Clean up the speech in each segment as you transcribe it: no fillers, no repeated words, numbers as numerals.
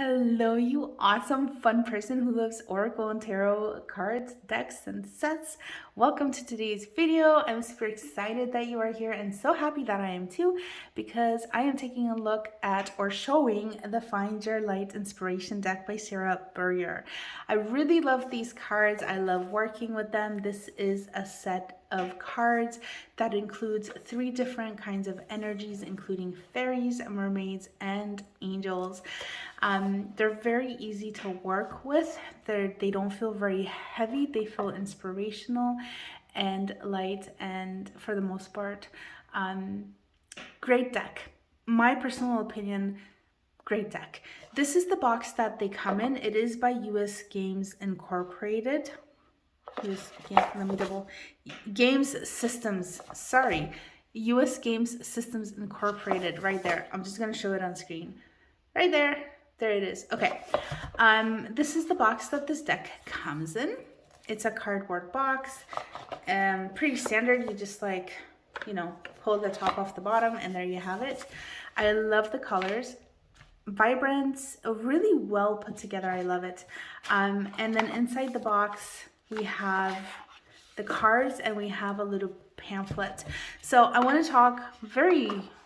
Hello, you awesome, fun person who loves Oracle and Tarot cards, decks, and sets. Welcome to today's video. I'm super excited that you are here and so happy that I am too, because I am taking a look at or showing the Find Your Light Inspiration deck by Sara Burriers. I really love these cards. I love working with them. This is a set of cards that includes 3 different kinds of energies, including fairies, mermaids, and angels. They're very easy to work with. They don't feel very heavy. They feel inspirational and light, and for the most part, great deck. My personal opinion, great deck. This is the box that they come in. It is by US Games Incorporated. Let me double. Games Systems. Sorry. US Games Systems Incorporated. Right there. I'm just going to show it on screen. Right there. There it is. Okay. This is the box that this deck comes in. It's a cardboard box. Pretty standard. You just pull the top off the bottom and there you have it. I love the colors. Vibrant, really well put together. I love it. And then inside the box, we have the cards and we have a little pamphlet. So I want to talk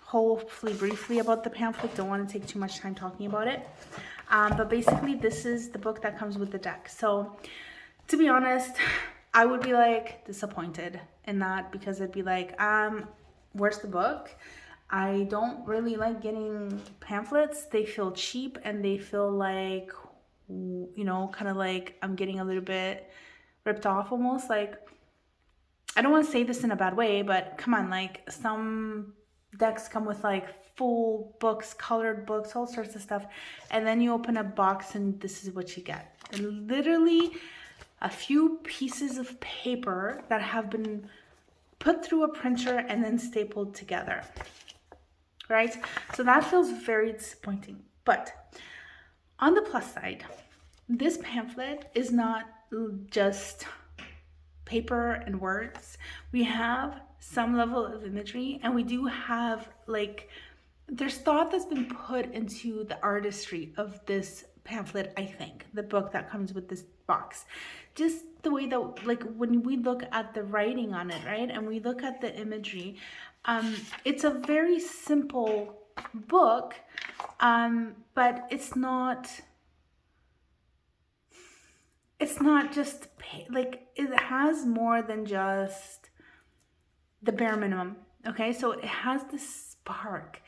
hopefully briefly about the pamphlet. Don't want to take too much time talking about it. But basically this is the book that comes with the deck. So to be honest, I would be like disappointed in that, because I'd be like, where's the book? I don't really like getting pamphlets. They feel cheap and they feel like, kind of like I'm getting a little bit ripped off almost. Like, I don't want to say this in a bad way, but come on, like some decks come with like full books, colored books, all sorts of stuff, and then you open a box and this is what you get. And literally a few pieces of paper that have been put through a printer and then stapled together, right? So that feels very disappointing. But on the plus side, this pamphlet is not just paper and words. We have some level of imagery, and we do have there's thought that's been put into the artistry of this pamphlet. I think the book that comes with this box, just the way that when we look at the writing on it, right, and we look at the imagery, it's a very simple book, but it's not just it has more than just the bare minimum. Okay, so it has this spark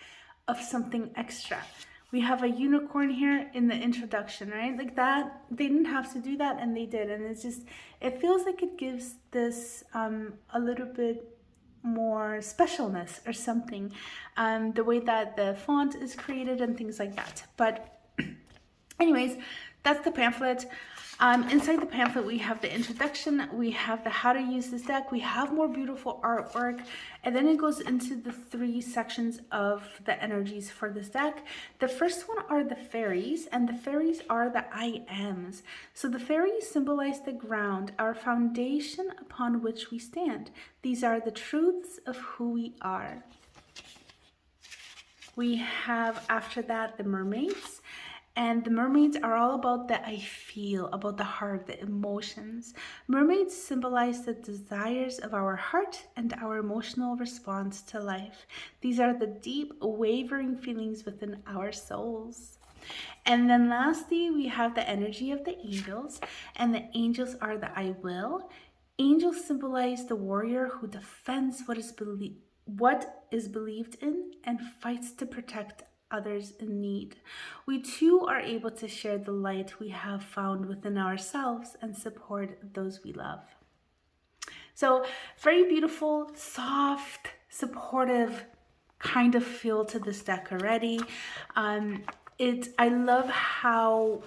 of something extra. We have a unicorn here in the introduction, right? Like that, they didn't have to do that and they did, and it feels like it gives this a little bit more specialness or something, the way that the font is created and things like that. But anyways, that's the pamphlet. Inside the pamphlet, we have the introduction, we have the how to use this deck, we have more beautiful artwork, and then it goes into the 3 sections of the energies for this deck. The first one are the fairies, and the fairies are the I ams. So the fairies symbolize the ground, our foundation upon which we stand. These are the truths of who we are. We have after that the mermaids. And the mermaids are all about the I feel, about the heart, the emotions. Mermaids symbolize the desires of our heart and our emotional response to life. These are the deep, wavering feelings within our souls. And then lastly, we have the energy of the angels. And the angels are the I will. Angels symbolize the warrior who defends what is believed in and fights to protect others in need. We too are able to share the light we have found within ourselves and support those we love. So very beautiful, soft, supportive kind of feel to this deck already. I love how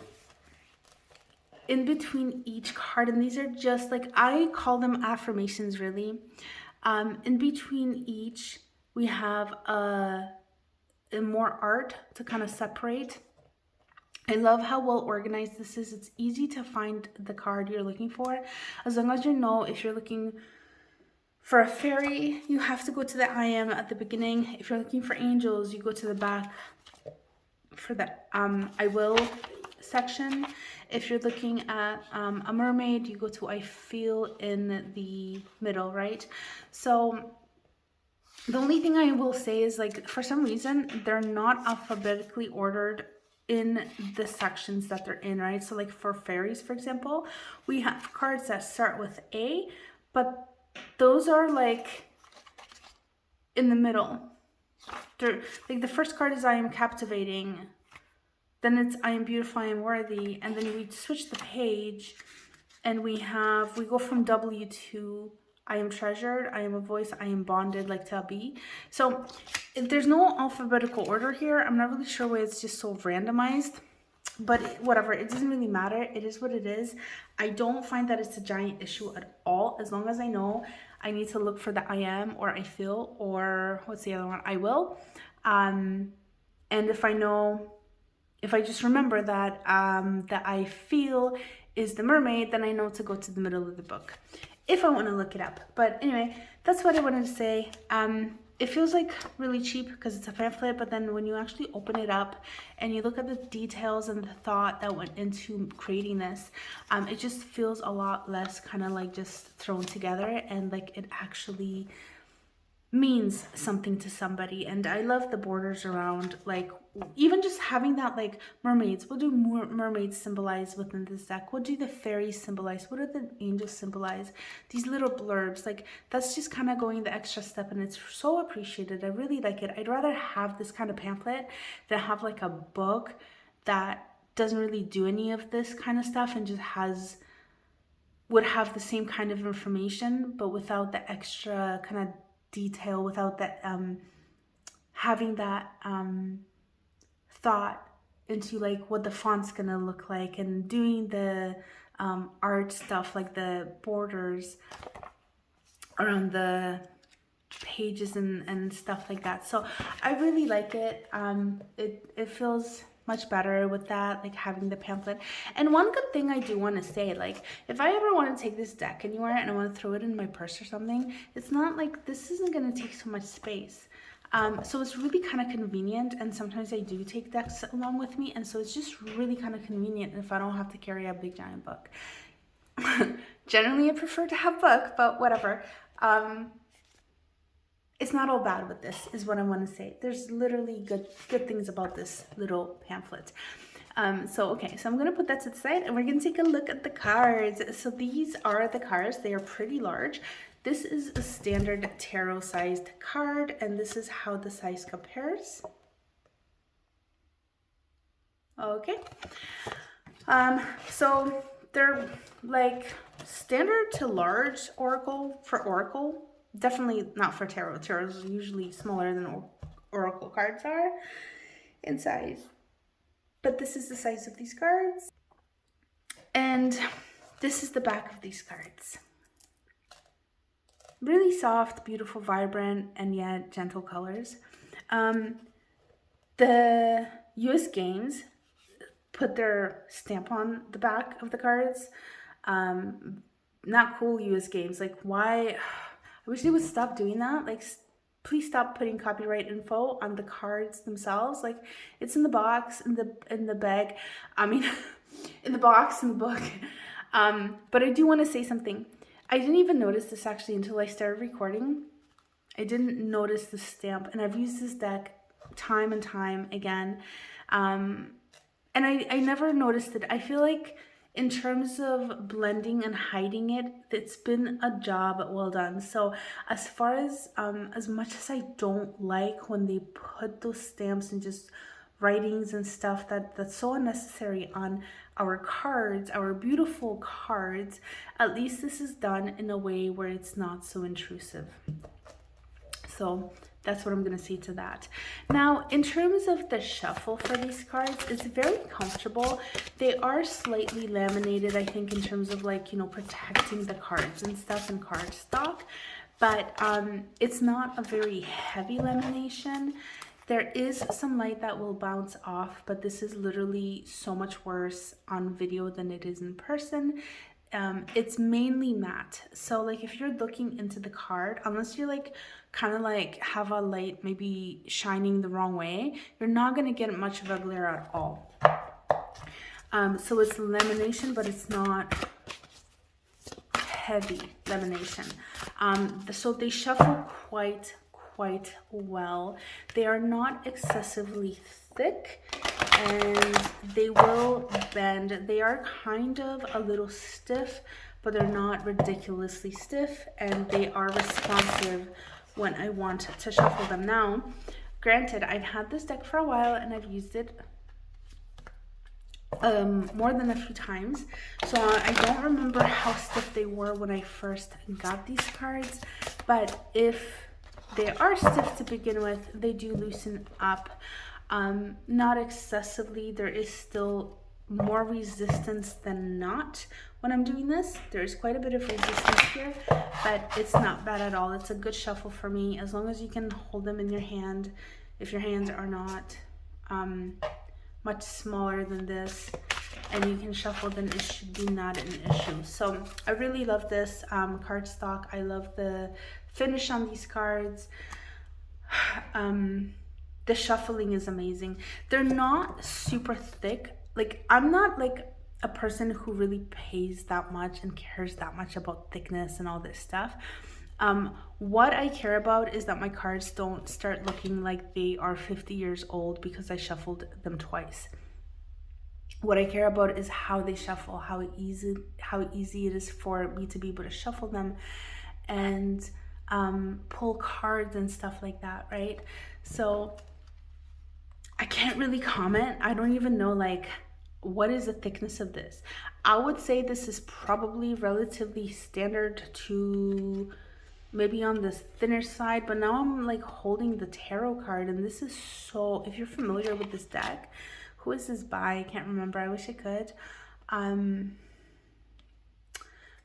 in between each card, and these are just I call them affirmations really. In between each, we have more art to kind of separate. I love how well organized this is. It's easy to find the card you're looking for. As long as you know, if you're looking for a fairy, you have to go to the I am at the beginning. If you're looking for angels, you go to the back. for the I will section. If you're looking at a mermaid, you go to I feel in the middle, right? So the only thing I will say is, like, for some reason, they're not alphabetically ordered in the sections that they're in, right? So like for fairies, for example, we have cards that start with A, but those are like in the middle. They're like, the first card is I am captivating, then it's I am beautiful, I am worthy, and then we switch the page and we go from W to I am treasured, I am a voice, I am bonded, like to B. So there's no alphabetical order here. I'm not really sure why it's just so randomized, but whatever, it doesn't really matter. It is what it is. I don't find that it's a giant issue at all, as long as I know I need to look for the I am or I feel, or what's the other one? I will. And if I just remember that that I feel is the mermaid, then I know to go to the middle of the book if I want to look it up. But anyway, that's what I wanted to say. It feels like really cheap because it's a pamphlet, but then when you actually open it up and you look at the details and the thought that went into creating this, it just feels a lot less kind of like just thrown together, and like it actually means something to somebody. And I love the borders around, like, even just having that, like, mermaids. What do mermaids symbolize within this deck? What do the fairies symbolize? What do the angels symbolize? These little blurbs, like, that's just kind of going the extra step, and it's so appreciated. I really like it. I'd rather have this kind of pamphlet than have like a book that doesn't really do any of this kind of stuff and just would have the same kind of information but without the extra kind of detail, without that having that thought into like what the font's gonna look like, and doing the art stuff like the borders around the pages and stuff like that. So I really like it. It feels much better with that, like having the pamphlet. And one good thing I do want to say, like, if I ever want to take this deck anywhere and I want to throw it in my purse or something, it's not like this isn't going to take so much space. So it's really kind of convenient, and sometimes I do take decks along with me, and so it's just really kind of convenient if I don't have to carry a big giant book. Generally I prefer to have book, but whatever. It's not all bad with this, is what I want to say. There's literally good things about this little pamphlet. Okay, so I'm going to put that to the side, and we're going to take a look at the cards. So these are the cards. They are pretty large. This is a standard tarot sized card, and this is how the size compares. Okay. So they're like standard to large oracle for oracle. Definitely not for tarot. Tarot is usually smaller than oracle cards are in size. But this is the size of these cards. And this is the back of these cards. Really soft, beautiful, vibrant, and yet gentle colors. The US Games put their stamp on the back of the cards. Not cool, US Games. Like, why? I wish they would stop doing that. Like, please stop putting copyright info on the cards themselves. Like, it's in the box, in the bag. I mean, in the box, in the book. But I do want to say something. I didn't even notice this actually until I started recording. I didn't notice the stamp, and I've used this deck time and time again. And I never noticed it. I feel like in terms of blending and hiding it, it's been a job well done. So as far as much as I don't like when they put those stamps and just writings and stuff that's so unnecessary on our cards, our beautiful cards, at least this is done in a way where it's not so intrusive. So that's what I'm going to say to that. Now, in terms of the shuffle for these cards, it's very comfortable. They are slightly laminated, I think, in terms of, like, you know, protecting the cards and stuff and cardstock. But it's not a very heavy lamination. There is some light that will bounce off, but this is literally so much worse on video than it is in person. It's mainly matte. So like if you're looking into the card, unless you're like kind of like have a light maybe shining the wrong way, you're not going to get much of a glare at all. So it's lamination, but it's not heavy lamination. So they shuffle quite well. They are not excessively thick, and they will bend. They are kind of a little stiff, but they're not ridiculously stiff, and they are responsive when I want to shuffle them. Now, granted, I've had this deck for a while and I've used it more than a few times, so I don't remember how stiff they were when I first got these cards, but if they are stiff to begin with, they do loosen up, not excessively. There is still more resistance than not when I'm doing this. There's quite a bit of resistance here, but it's not bad at all. It's a good shuffle for me, as long as you can hold them in your hand. If your hands are not much smaller than this and you can shuffle, then it should be not an issue. So I really love this cardstock. I love the finish on these cards. The shuffling is amazing. They're not super thick. Like, I'm not like a person who really pays that much and cares that much about thickness and all this stuff. What I care about is that my cards don't start looking like they are 50 years old because I shuffled them twice. What I care about is how they shuffle, how easy it is for me to be able to shuffle them and pull cards and stuff like that, right? So I can't really comment. I don't even know like what is the thickness of this. I would say this is probably relatively standard to maybe on the thinner side, but now I'm like holding the tarot card, and this is so, if you're familiar with this deck, who is this by? I can't remember. I wish I could.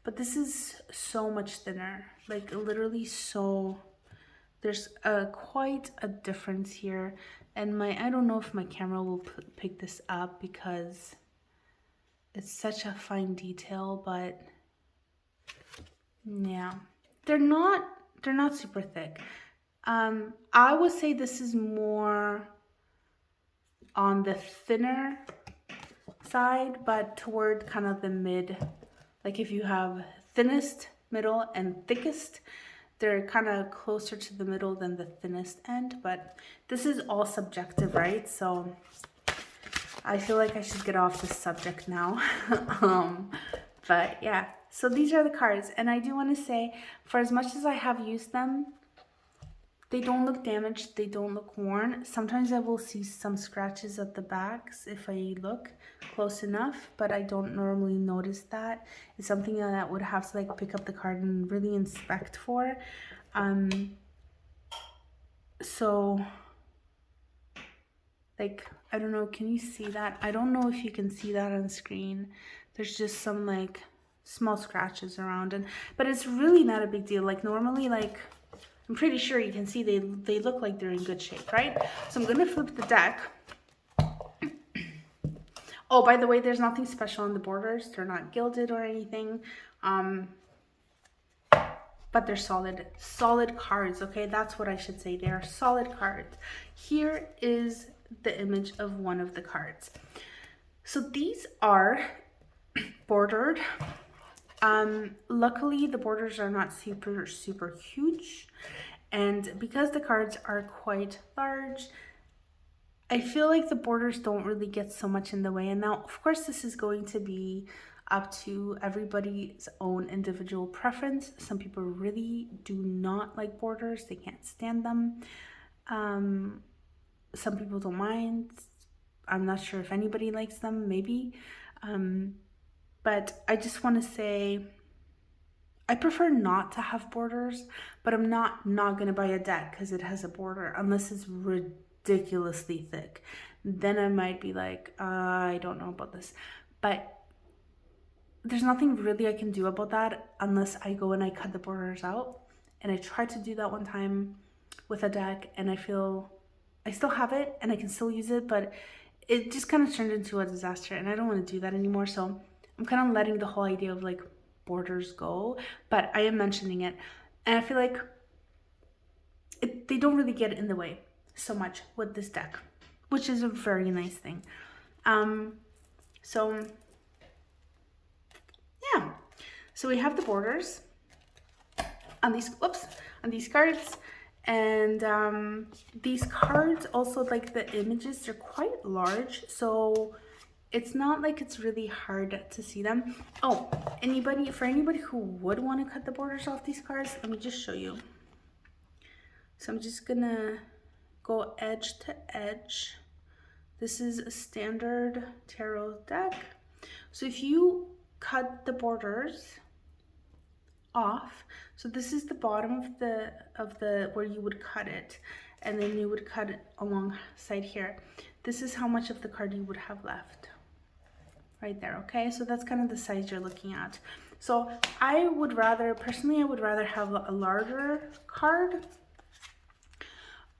But this is so much thinner, like literally so, there's quite a difference here. And I don't know if my camera will pick this up because it's such a fine detail, but yeah, they're not super thick. I would say this is more on the thinner side, but toward kind of the mid. Like if you have thinnest, middle, and thickest, they're kind of closer to the middle than the thinnest end, but this is all subjective, right? So I feel like I should get off this subject now. But yeah, so these are the cards, and I do want to say, for as much as I have used them, they don't look damaged, they don't look worn. Sometimes I will see some scratches at the backs if I look close enough, but I don't normally notice that. It's something that I would have to like pick up the card and really inspect for. So like, I don't know, can you see that? I don't know if you can see that on screen. There's just some like small scratches around, but it's really not a big deal. Like normally, like I'm pretty sure you can see they look like they're in good shape, right? So I'm gonna flip the deck. Oh, by the way, there's nothing special on the borders. They're not gilded or anything. But they're solid cards, okay? That's what I should say. They are solid cards. Here is the image of one of the cards. So these are bordered. Luckily the borders are not super huge, and because the cards are quite large, I feel like the borders don't really get so much in the way. And now of course this is going to be up to everybody's own individual preference. Some people really do not like borders, they can't stand them. Some people don't mind. I'm not sure if anybody likes them, maybe. But I just want to say, I prefer not to have borders, but I'm not going to buy a deck because it has a border, unless it's ridiculously thick. Then I might be like, I don't know about this. But there's nothing really I can do about that unless I go and I cut the borders out. And I tried to do that one time with a deck, and I feel I still have it and I can still use it, but it just kind of turned into a disaster, and I don't want to do that anymore. So I'm kind of letting the whole idea of like borders go, but I am mentioning it. And I feel like they don't really get in the way so much with this deck, which is a very nice thing. So yeah, so we have the borders on these, on these cards. And these cards also, like the images, they're quite large, so it's not like it's really hard to see them. Oh, for anybody who would want to cut the borders off these cards, let me just show you. So I'm just gonna go edge to edge. This is a standard tarot deck. So if you cut the borders off, so this is the bottom of the where you would cut it, and then you would cut it alongside here. This is how much of the card you would have left right there. Okay, so that's kind of the size you're looking at. So I would rather, personally, I would rather have a larger card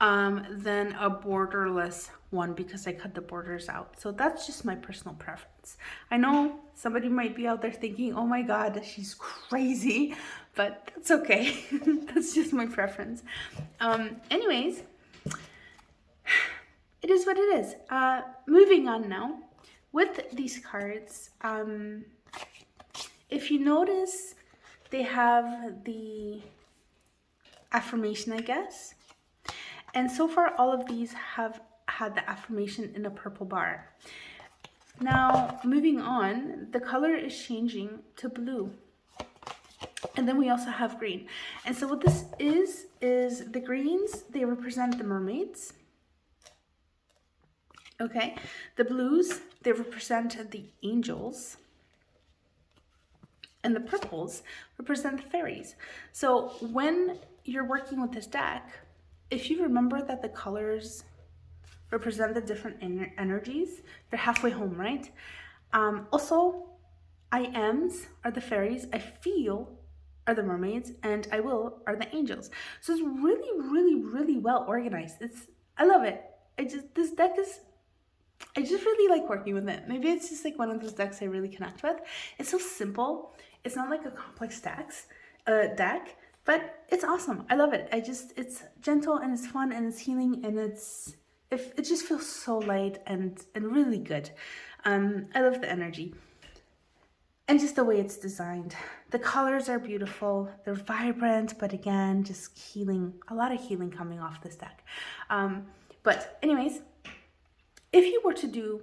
than a borderless one, because I cut the borders out. So that's just my personal preference. I know somebody might be out there thinking, oh my god, she's crazy, but that's okay. That's just my preference. Anyways, it is what it is. Moving on now with these cards. If you notice, they have the affirmation, I guess. And so far, all of these have had the affirmation in a purple bar. Now, moving on, the color is changing to blue. And then we also have green. And so what this is the greens, they represent the mermaids. Okay. The blues, they represent the angels. And the purples represent the fairies. So when you're working with this deck, if you remember that the colors represent the different energies, you're halfway home, right? Also, I ams are the fairies, I feel are the mermaids, and I will are the angels. So it's really, really, really well organized. I love it. This deck is, I just really like working with it. Maybe it's just like one of those decks I really connect with. It's so simple. It's not like a complex deck, but it's awesome. I love it. It's gentle and it's fun and it's healing, and it just feels so light and really good. I love the energy and just the way it's designed. The colors are beautiful. They're vibrant, but again, just healing, a lot of healing coming off this deck. But anyways, if you were to do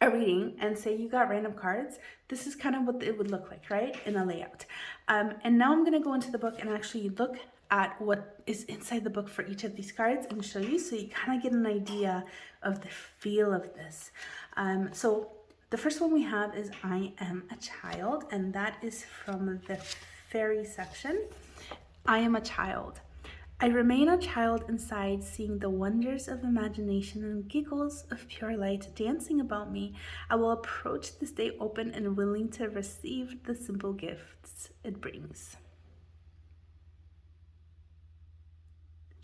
a reading and say you got random cards, this is kind of what it would look like, right? In a layout. And now I'm going to go into the book and actually look at what is inside the book for each of these cards and show you, so you kind of get an idea of the feel of this. So the first one we have is I Am a Child, and that is from the fairy section. I am a child. I remain a child inside, seeing the wonders of imagination and giggles of pure light dancing about me. I will approach this day open and willing to receive the simple gifts it brings.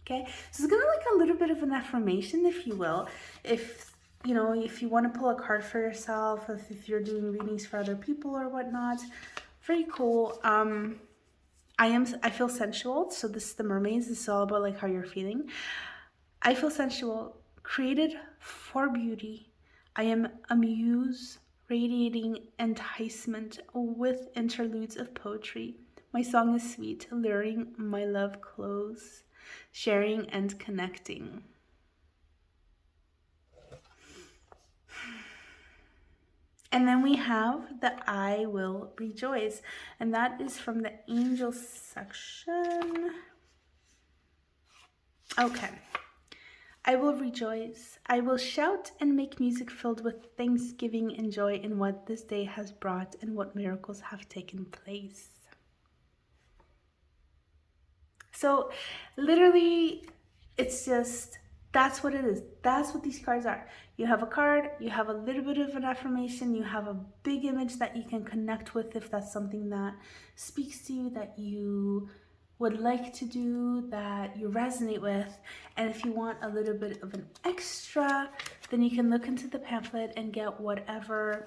Okay, so it's kind of like a little bit of an affirmation, if you will. If you want to pull a card for yourself, if you're doing readings for other people or whatnot, very cool. I feel sensual. So this is the mermaids. This is all about like how you're feeling. I feel sensual, created for beauty. I am a muse, radiating enticement with interludes of poetry. My song is sweet, luring my love close, sharing and connecting. And then we have the I Will Rejoice, and that is from the angel section. Okay. I will rejoice. I will shout and make music filled with thanksgiving and joy in what this day has brought and what miracles have taken place. So literally, it's just, that's what it is. That's what these cards are. You have a card, you have a little bit of an affirmation, you have a big image that you can connect with if that's something that speaks to you, that you would like to do, that you resonate with. And if you want a little bit of an extra, then you can look into the pamphlet and get whatever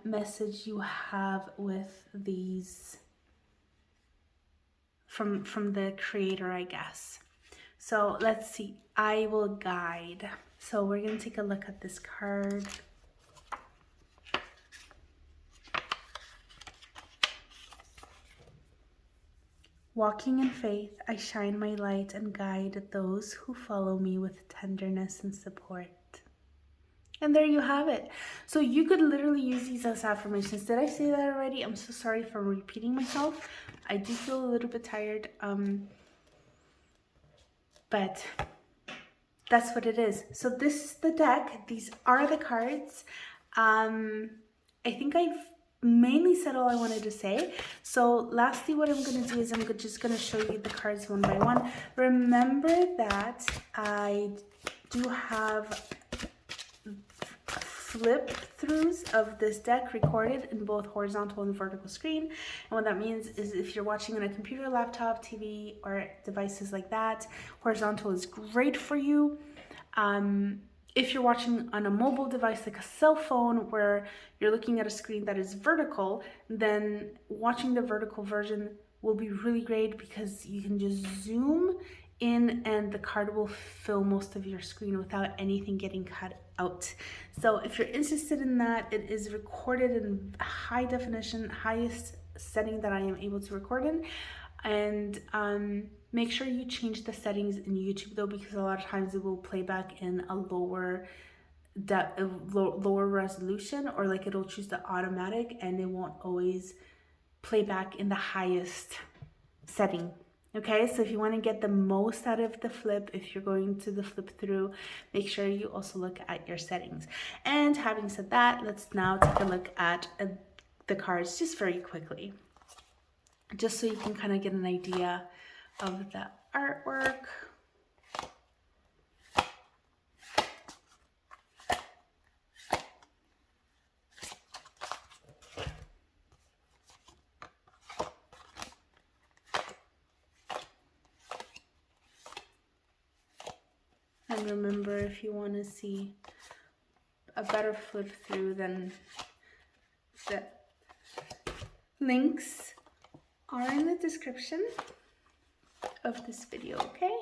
message you have with these from the creator, I guess. So let's see. I will guide. So we're going to take a look at this card. Walking in faith, I shine my light and guide those who follow me with tenderness and support. And there you have it. So you could literally use these as affirmations. Did I say that already? I'm so sorry for repeating myself. I do feel a little bit tired. But that's what it is. So this is the deck. These are the cards. I think I've mainly said all I wanted to say. So lastly, what I'm going to do is I'm just going to show you the cards one by one. Remember that I do have flip throughs of this deck recorded in both horizontal and vertical screen. And what that means is if you're watching on a computer, laptop, TV, or devices like that, horizontal is great for you. If you're watching on a mobile device like a cell phone where you're looking at a screen that is vertical, then watching the vertical version will be really great because you can just zoom in and the card will fill most of your screen without anything getting cut out. So if you're interested in that, it is recorded in high definition, highest setting that I am able to record in. And make sure you change the settings in YouTube though, because a lot of times it will play back in a lower resolution, or like it'll choose the automatic and it won't always play back in the highest setting. Okay, so if you want to get the most out of the flip, if you're going to the flip through, make sure you also look at your settings. And having said that, let's now take a look at the cards just very quickly, just so you can kind of get an idea of the artwork. And remember, if you want to see a better flip through, then the links are in the description of this video, okay?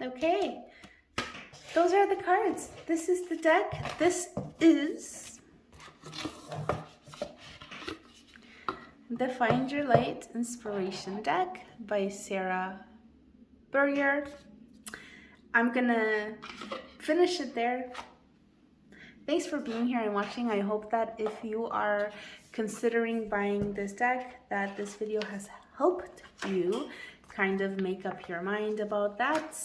Okay, those are the cards. This is the deck. This is the Find Your Light Inspiration Deck by Sara Burriers. I'm gonna finish it there. Thanks for being here and watching. I hope that if you are considering buying this deck, that this video has helped you kind of make up your mind about that.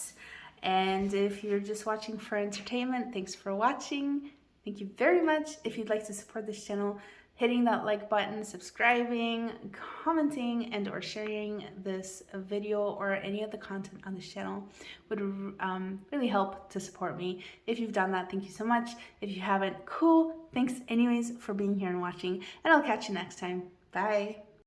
And if you're just watching for entertainment, thanks for watching. Thank you very much. If you'd like to support this channel, hitting that like button, subscribing, commenting, and or sharing this video or any of the content on this channel would really help to support me. If you've done that, thank you so much. If you haven't, cool. Thanks anyways for being here and watching, and I'll catch you next time. Bye.